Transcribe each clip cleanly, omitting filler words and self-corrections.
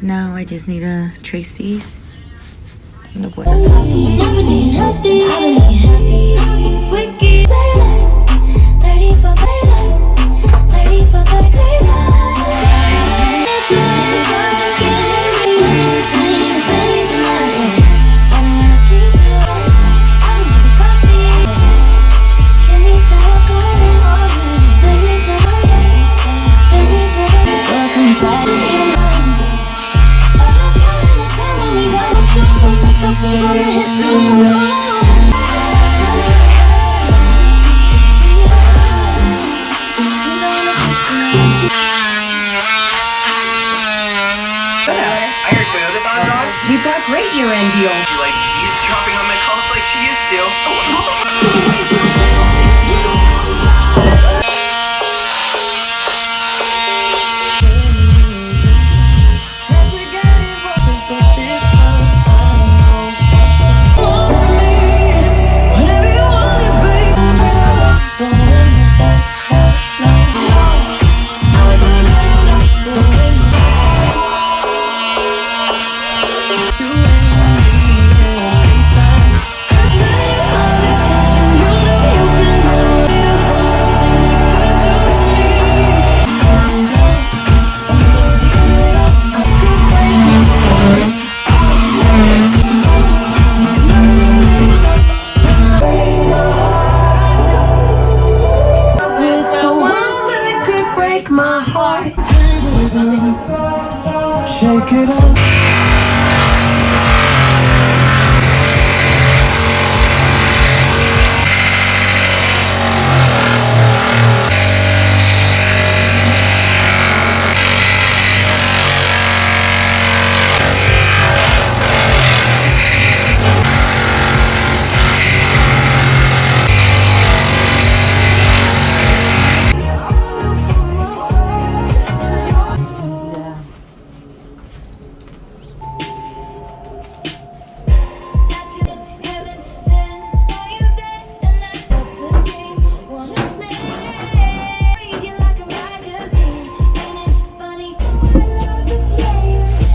Now I just need to trace these. No boy. We've got great year-end deals. Like she's chopping on my calls like she used to. My heart. Shake it up.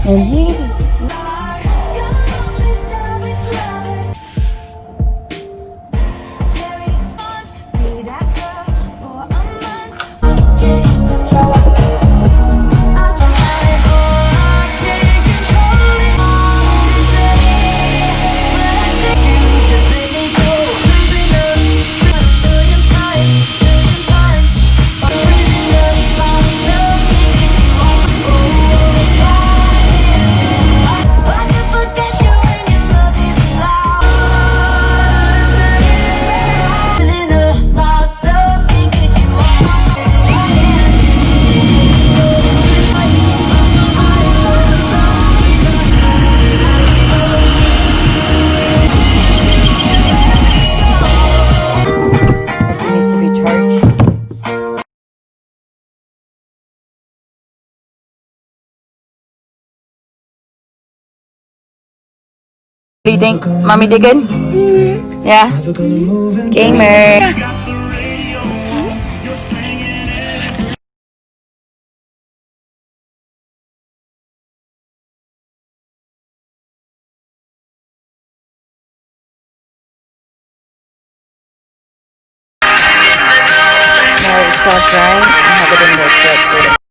And here. What do you think? Mommy did good? Yeah? Gamer. Now it's all dry. I have it in the fridge.